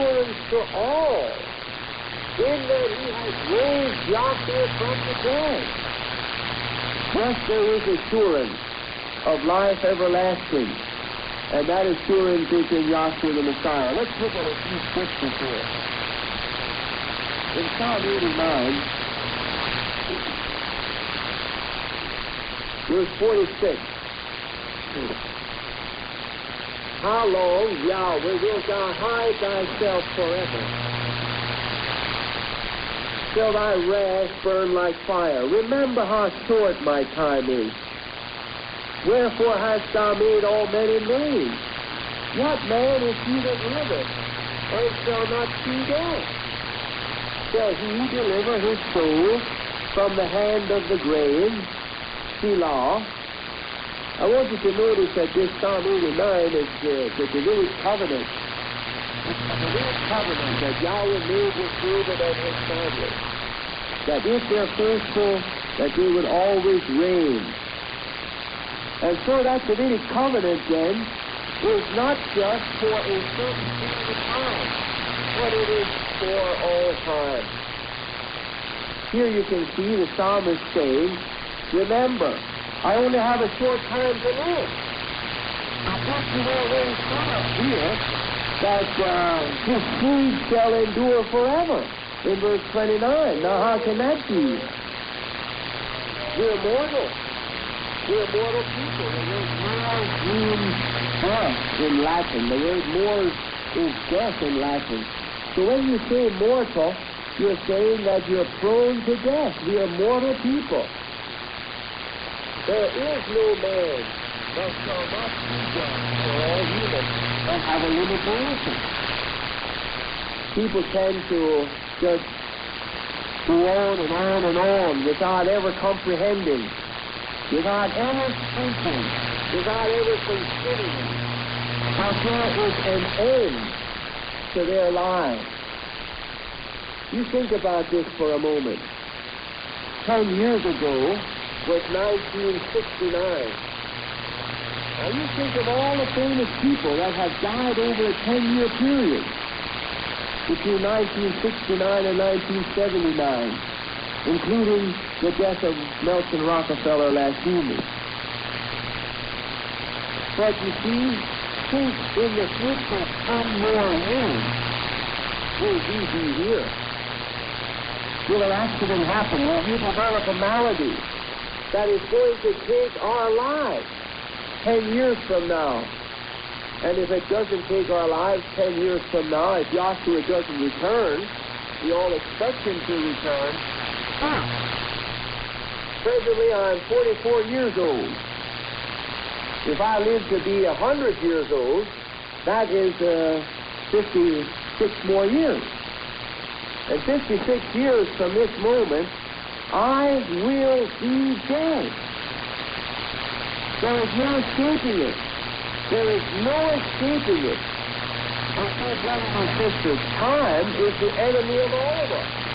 assurance to all in that he has raised Yahweh from the dead. Yes, there is assurance of life everlasting, and that assurance is in Yahweh the Messiah. Let's look at a few scriptures here. In Psalm 89, verse 46. How long, Yahweh, wilt thou hide thyself forever? Shall thy wrath burn like fire? Remember how short my time is. Wherefore hast thou made all men in vain? What man is he that liveth, and shall not see death? Shall he deliver his soul from the hand of the grave? Selah. I want you to notice that this Psalm 89 is the Davidic covenant. It's the Davidic covenant that Yahweh made with David and his family. That if they're faithful, that they would always reign. And so that Davidic covenant, then, is not just for a certain period of time, but it is for all time. Here you can see the psalmist saying, remember, I only have a short time to live. Now, what you already saw here, that his seed shall endure forever, in verse 29. Now, how can that be? We're mortal. We're mortal people. The word mors means death in Latin. The word mors is death in Latin. So when you say mortal, you're saying that you're prone to death. We are mortal people. There is no man that shall not be dead, for all humans that have a limitation. People tend to just go on and on and on without ever comprehending, without ever thinking, without ever considering that there is an end to their lives. You think about this for a moment. 10 years ago was 1969. Now you think of all the famous people that have died over a 10-year period between 1969 and 1979, including the death of Nelson Rockefeller last evening. But you see, think in the future 10 more years, will we be here? Will an accident happen? Will you develop a malady that is going to take our lives 10 years from now? And if it doesn't take our lives 10 years from now, if Yahshua doesn't return, we all expect him to return. Presently, I'm 44 years old. If I live to be 100 years old, that is 56 more years. And 56 years from this moment, I will be dead. There is no escaping it. There is no escaping it. And so, brothers and sisters, time is the enemy of all of us.